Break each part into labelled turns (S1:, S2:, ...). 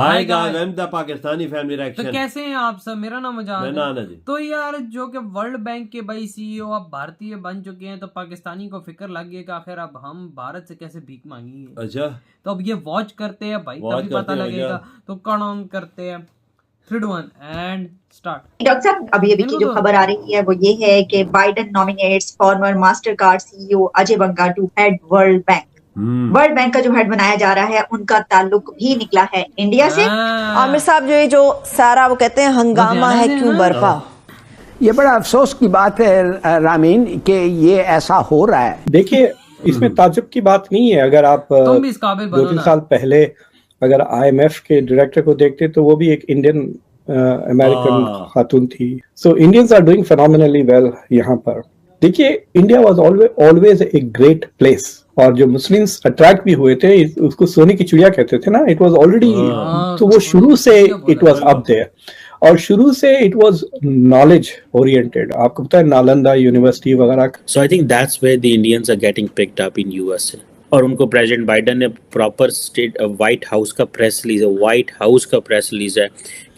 S1: Hi guys, I am the Pakistani family reaction.
S2: तो कैसे हैं आप सब? मेरा नाम आजाद है।
S1: जी।
S2: तो यार जो कि वर्ल्ड बैंक के भाई सीईओ अब भारतीय बन चुके हैं, तो पाकिस्तानी को फिक्र लग गई कि आखिर अब हम भारत से कैसे भीख मांगेंगे।
S1: अच्छा,
S2: तो अब ये वॉच करते हैं भाई, तभी पता लगेगा। तो काउंट करते हैं 3 2 1 एंड स्टार्ट।
S3: डॉक्टर साहब, अभी की जो खबर आ रही है वो ये है कि Biden nominates former Mastercard CEO Ajay Banga to head World Bank. World Bank का जो हेड बनाया जा रहा है उनका ताल्लुक भी निकला है इंडिया से।
S4: आमिर साहब जो सारा वो कहते हैं हंगामा है क्यों बरपा।
S5: ये बड़ा अफसोस की बात है रामीन कि ये ऐसा हो रहा है।
S6: देखिए, इसमें ताज्जुब की बात नहीं है। अगर आप 2-3 साल पहले अगर IMF के डायरेक्टर को देखते तो वो भी एक इंडियन अमेरिकन खातून थी। So Indians are doing phenomenally well यहाँ पर। देखिए, India was always a great place, और जो मुस्लिम्स अट्रैक्ट भी हुए थे उसको सोने की चिड़िया कहते थे ना। इट वाज ऑलरेडी, तो वो शुरू से इट वाज अप देयर, और शुरू से इट वाज नॉलेज ओरिएंटेड। आपको पता है नालंदा यूनिवर्सिटी वगैरह।
S7: So I think that's where the Indians are getting picked up in USA. और उनको प्रेसिडेंट बाइडेन ने प्रॉपर व्हाइट हाउस का प्रेस रिलीज है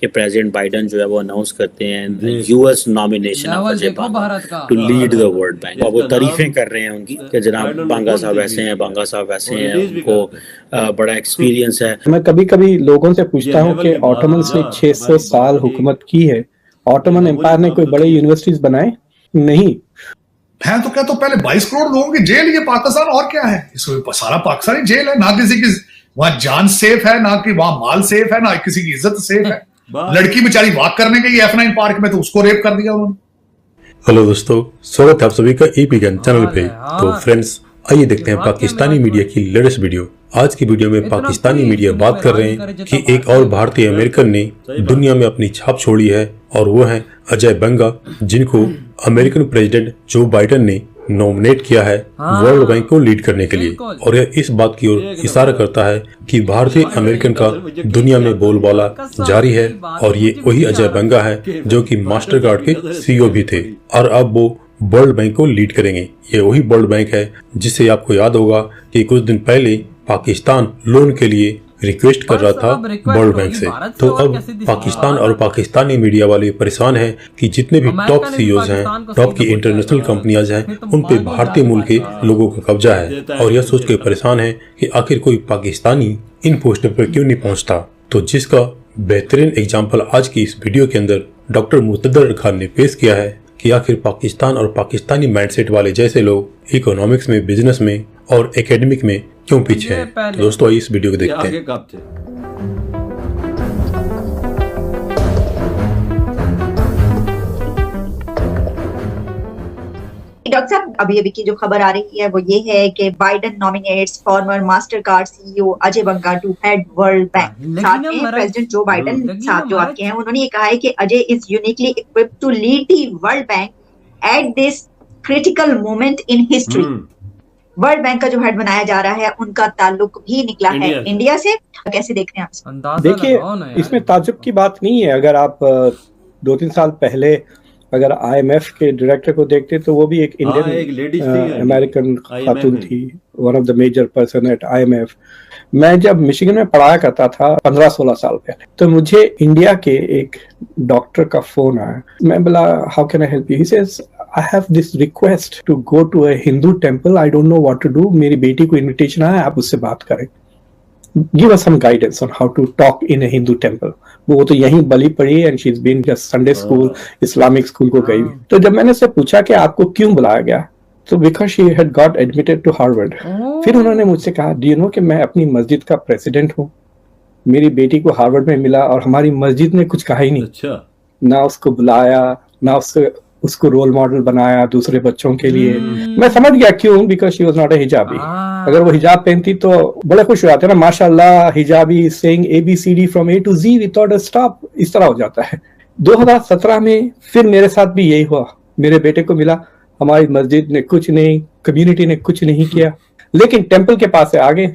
S7: कि प्रेसिडेंट बाइडेन जो है वो अनाउंस करते हैं US nomination of Ajay Banga to lead the World Bank. और वो तारीफें कर रहे हैं उनकी कि जनाब बांगा साहब ऐसे हैं, बांगा साहब ऐसे हैं, उनको बड़ा एक्सपीरियंस है।
S6: मैं कभी कभी लोगों से पूछता हूँ कि ऑटोमन्स ने 600 साल हुकूमत की है, ऑटोमन एम्पायर ने कोई बड़े यूनिवर्सिटीज बनाए नहीं
S8: है। तो क्या, तो पहले 22 करोड़ लोगों की जेल ये पाकिस्तान, और क्या है इसमें? सारा पाकिस्तानी जेल है ना। किसी की वहां जान सेफ है ना, कि वहां माल सेफ है ना, किसी की इज्जत सेफ है। लड़की बेचारी वॉक करने गई F9 पार्क में, तो उसको रेप कर दिया उन्होंने।
S9: हेलो दोस्तों, स्वागत है आप सभी का एपीगन चैनल पे। तो फ्रेंड्स, आइए देखते हैं पाकिस्तानी मीडिया की लेटेस्ट वीडियो। आज की वीडियो में पाकिस्तानी मीडिया बात कर रहे हैं कि एक और भारतीय अमेरिकन ने दुनिया में अपनी छाप छोड़ी है, और वो है अजय बंगा, जिनको अमेरिकन प्रेसिडेंट जो बाइडेन ने नॉमिनेट किया है वर्ल्ड बैंक को लीड करने के लिए। और यह इस बात की ओर इशारा करता है कि भारतीय अमेरिकन का दुनिया में बोलबाला जारी है। और ये वही अजय बंगा है जो कि मास्टरकार्ड के सीईओ भी थे, और अब वो वर्ल्ड बैंक को लीड करेंगे। ये वही वर्ल्ड बैंक है जिससे आपको याद होगा कि कुछ दिन पहले पाकिस्तान लोन के लिए रिक्वेस्ट कर रहा था वर्ल्ड बैंक से। तो अब पाकिस्तान और पाकिस्तानी मीडिया वाले परेशान हैं कि जितने भी टॉप सीईओज हैं, टॉप की इंटरनेशनल कंपनियां हैं, उन पे भारतीय मूल के लोगों का कब्जा है, और यह सोच के परेशान है कि आखिर कोई पाकिस्तानी इन पोस्टों पर क्यों नहीं पहुंचता। तो जिसका बेहतरीन एग्जाम्पल आज की इस वीडियो के अंदर डॉक्टर मुस्तदर खान ने पेश किया है कि आखिर पाकिस्तान और पाकिस्तानी माइंडसेट वाले जैसे लोग इकोनॉमिक्स में, बिजनेस में और एकेडमिक में क्यों पीछे हैं। तो दोस्तों, इस वीडियो को देखते हैं।
S3: डॉक्टर साहब, अभी की जो खबर आ रही है वो ये है कि Biden nominates former Mastercard CEO Ajay Banga to head World Bank. साथ में प्रेसिडेंट जो बाइडेन साहब जो आपके हैं, उन्होंने ये कहा है कि Ajay is uniquely equipped to lead the World Bank at this critical moment in history. World Bank का जो हेड बनाया जा रहा है उनका ताल्लुक भी निकला है इंडिया से। कैसे देख रहे हैं आप?
S6: देखिए, इसमें ताज्जुब की बात नहीं है। अगर आप 2-3 साल पहले अगर IMF के डायरेक्टर को देखते तो वो भी एक इंडियन अमेरिकन खातून थी, one of the major person at IMF। मैं जब मिशिगन में पढ़ाया करता था 15-16 साल पहले, तो मुझे इंडिया के एक डॉक्टर का फोन आया। मैं बोला, how can I help you? He says, I have this request to go to a Hindu temple. I don't know what to do. मेरी बेटी को इनविटेशन आया, आप उससे बात करें। Give us some guidance on how to talk in a Hindu temple. वो तो यहीं बली पड़ी and she's been just Sunday school, Islamic school को गई। तो जब मैंने उससे पूछा कि आपको क्यों बुलाया गया, तो because she had got admitted to Harvard। फिर उन्होंने मुझसे कहा, do you know कि मैं अपनी मस्जिद का प्रेसिडेंट हूँ, मेरी बेटी को हार्वर्ड में मिला और हमारी मस्जिद ने कुछ कहा ही नहीं। अच्छा। ना उसको बुलाया, ना उसको रोल मॉडल बनाया दूसरे बच्चों के लिए। मैं समझ गया क्यों, because she was not a hijabi. अगर वो हिजाब पहनती तो बड़े खुश हो जाते ना, माशाल्लाह hijabi saying ABCD from A to Z without a stop, इस तरह हो जाता है। 2017 में फिर मेरे साथ भी यही हुआ। मेरे बेटे को मिला, हमारी मस्जिद ने कुछ नहीं, कम्युनिटी ने कुछ नहीं किया, लेकिन टेम्पल के पास से आगे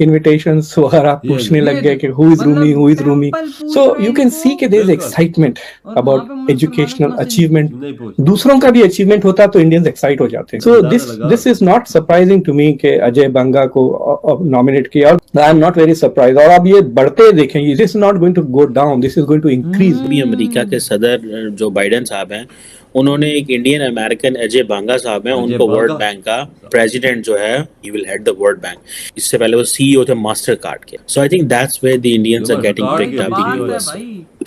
S6: इनविटेशंस वगैरह पूछने लग गए कि who is Rumi. So you can see कि there is excitement about educational achievement. दूसरों का भी अचीवमेंट होता तो इंडियंस एक्साइट हो जाते. So this is not surprising to me कि अजय बंगा को नॉमिनेट किया. I am not very surprise. और अब ये बढ़ते देखेंगे. This is not going to go down, this is going to increase.
S7: अभी अमेरिका के सदर जो बाइडेन साहब हैं, उन्होंने एक इंडियन अमेरिकन अजय बांगा साहब हैं, उनको वर्ल्ड बैंक का प्रेसिडेंट जो है, he will head the World Bank. इससे पहले वो सीईओ थे मास्टर कार्ड के. So I think that's where the Indians are getting picked up in US.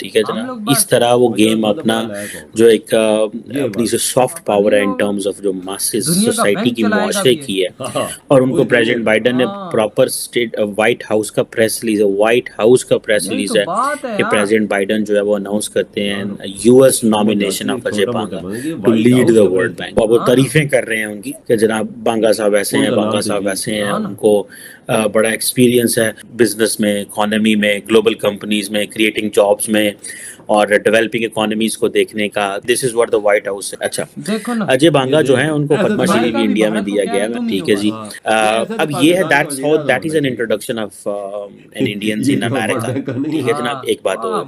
S7: ठीक है जनाब, इस तरह वो गेम अपना जो एक अपनी जो सॉफ्ट पावर है इन टर्म्स ऑफ जो मासेस सोसाइटी की मुआशरे की है, और उनको प्रेसिडेंट बाइडेन ने प्रॉपर स्टेट व्हाइट हाउस का प्रेस रिलीज है कि प्रेसिडेंट बाइडेन जो है वो अनाउंस करते हैं US nomination of Ajay Banga to lead the World Bank. वो तारीफें कर रहे हैं उनकी कि जनाब बांगा साहब ऐसे हैं, बांगा साहब ऐसे हैं, उनको बड़ा एक्सपीरियंस है बिजनेस में, इकोनॉमी में, ग्लोबल कंपनीज में, क्रिएटिंग जॉब्स में और डेवलपिंग इकोनॉमीज को देखने का. This is what the white house है. अच्छा, अजय बांगा जो है उनको पद्मश्री भी इंडिया में दिया गया है. ठीक है जी. अब ये है that is an introduction of an Indians in America. ठीक है जनाब. एक बात और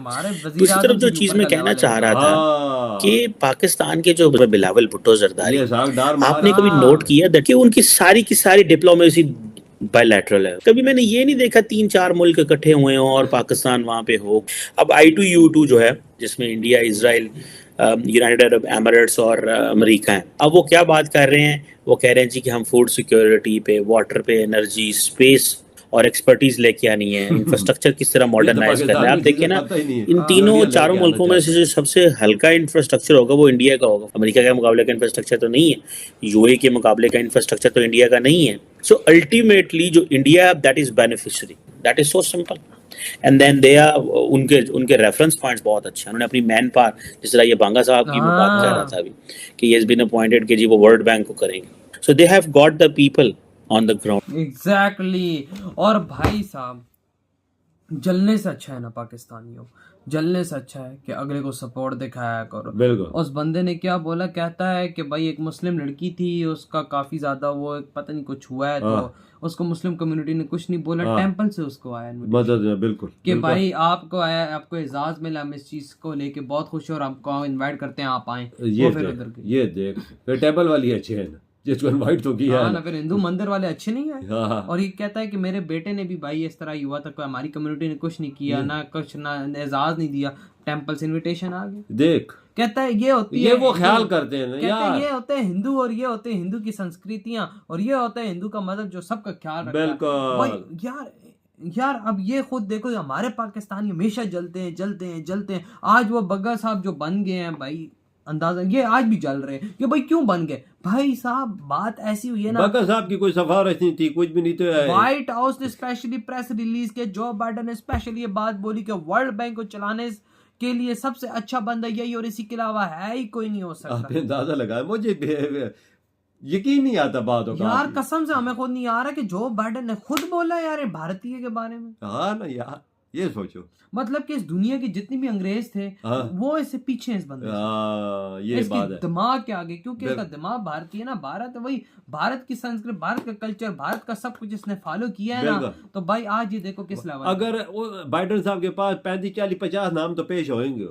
S7: दूसरी तरफ जो चीज मैं कहना चाह रहा था कि पाकिस्तान के जो बिलावल भुट्टो जरदारी, आपने कभी नोट किया कि उनकी सारी की सारी डिप्लोमेसी बायलैटरल है. कभी मैंने ये नहीं देखा 3-4 मुल्क इकट्ठे हुए हों और पाकिस्तान वहाँ पे हो. अब I2U2 जो है, जिसमें India, Israel, United Arab Emirates और अमेरिका है, अब वो क्या बात कर रहे हैं? वो कह रहे हैं जी कि हम फूड सिक्योरिटी पे, वाटर पे, एनर्जी, स्पेस और एक्सपर्टीज लेके आनी है. इंफ्रास्ट्रक्चर किस तरह मॉडर्नाइज करना है. आप देखिए ना, इन तीनों चारों मुल्कों में से जो सबसे हल्का इंफ्रास्ट्रक्चर होगा वो इंडिया का होगा. अमेरिका के मुकाबले का इंफ्रास्ट्रक्चर तो नहीं है, यूएई के मुकाबले का इंफ्रास्ट्रक्चर तो इंडिया का नहीं है. सो अल्टीमेटली जो India, that is beneficiary, that is so simple. And then they are, उनके रेफरेंस पॉइंट्स बहुत अच्छे हैं. उन्होंने अपनी मैन पावर, जिस तरह ये बांगा साहब की मैं बात कर रहा था अभी कि ही हैज बीन अपॉइंटेड कि जी वो वर्ल्ड बैंक को करेंगे. So they have got the people on the ground.
S2: Exactly. और भाई साहब, जलने से अच्छा है ना पाकिस्तानियों, जलने से अच्छा है कि अगले को सपोर्ट दिखाया करो. बिल्कुल. उस बंदे ने क्या बोला, कहता है कि भाई एक मुस्लिम लड़की थी, उसका काफी ज्यादा वो पता नहीं कुछ हुआ है, तो उसको मुस्लिम कम्युनिटी ने कुछ नहीं बोला, टेंपल से उसको आया मदद. बिल्कुल कि भाई आपको आया, आपको एजाज मिला, हम इस चीज को लेके बहुत खुश है और आपको इनवाइट करते हैं, आप आए. ये देख टेंपल वाली अच्छी है ना, जिसको इनवाइट तो किया है ना. फिर हिंदू मंदिर वाले अच्छे नहीं है. और ये कहता है कि मेरे बेटे ने भी भाई इस तरह ही हुआ था, कोई हमारी कम्युनिटी ने कुछ नहीं किया, ना कुछ, ना एजाज नहीं दिया, टेंपल से इनविटेशन आ गया. देख, कहता है ये होती है, वो ख्याल करते हैं यार, ये होते हैं हिंदू, और ये होते हैं हिंदू की संस्कृतियां, और ये होता है हिंदू का मजहब जो सबका ख्याल रखता है. बिल्कुल यार अब ये खुद देखो, हमारे पाकिस्तानी हमेशा जलते हैं. आज वो बग्गा साहब जो बन गए हैं भाई, अंदाजा ये आज भी जल रहे हैं कि भाई क्यों बन गए. भाई साहब बात ऐसी हुई है ना, बग्गा साहब की कोई सिफारिश नहीं थी, कुछ भी नहीं. तो व्हाइट हाउस ने स्पेशली प्रेस रिलीज के, जो बाइडेन ने स्पेशली ये बात बोली कि वर्ल्ड बैंक को चलाने के लिए सबसे अच्छा बंदा यही, और इसी के अलावा है ही कोई नहीं हो सकता. आपने अंदाजा लगाया, मुझे यकीन नहीं आता बातों का यार, कसम से हमें खुद नहीं आ रहा कि जो बाइडेन ने खुद बोला यार भारतीय के बारे में. हाँ ना यार, ये सोचो, मतलब कि इस दुनिया के जितने भी अंग्रेज थे वो इससे पीछे इस बंदे से. ये बात है, दिमाग के आगे, क्योंकि इसका दिमाग भारतीय ना, भारत वही भारत की संस्कृति, भारत का कल्चर, भारत का सब कुछ इसने फॉलो किया है ना. तो भाई आज ये देखो किस लेवल. अगर बाइडेन साहब के पास 35-40-50 नाम तो पेश होंगे,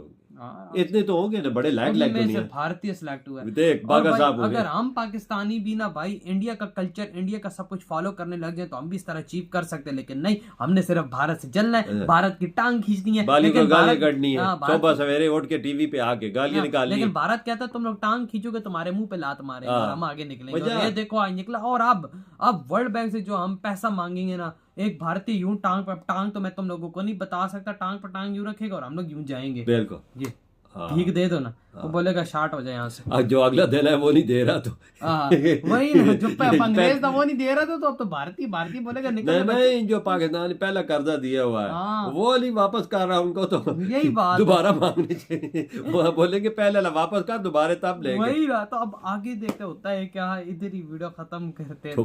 S2: इतने तो होंगे ना, बड़े लायक में से भारतीय सिलेक्ट हुआ है. देख बागा साहब, अगर हम पाकिस्तानी भी ना भाई इंडिया का कल्चर, इंडिया का सब कुछ फॉलो करने लग जाए तो हम भी इस तरह अचीव कर सकते हैं. लेकिन नहीं, हमने सिर्फ भारत से जलना है, भारत की टांग खींचनी है, लेकिन गाली कटनी है, सुबह सवेरे उठ के टीवी पे आके गाली निकालनी. लेकिन भारत कहता है तुम लोग टांग खींचोगे तुम्हारे मुंह पे लात मारेंगे और हम आगे निकलेंगे. ये देखो आज निकला. और अब वर्ल्ड बैंक से जो हम पैसा मांगेंगे ना, एक भारतीय यूं टांग पर टांग, तो मैं तुम लोगों को नहीं बता सकता, टांग पर टांग यूं रखेगा और हम लोग यूं जाएंगे. बिल्कुल. ये ठीक दे दो ना, वो बोलेगा शार्ट हो जाए यहाँ से. जो अगला देना है वो नहीं दे रहा, तो वही ना, जो अंग्रेज था वो नहीं दे रहा था, तो अब तो भारतीय बोलेगा नहीं, जो पाकिस्तान पहला कर्जा दिया हुआ है वो नहीं वापस कर रहा, उनको तो यही बात दोबारा मांगनी चाहिए. वो बोलेंगे पहले वापस कर, दोबारा तब लेंगे. वही ना. तो अब आगे देखते होता है क्या. इधर ही वीडियो खत्म करते हैं.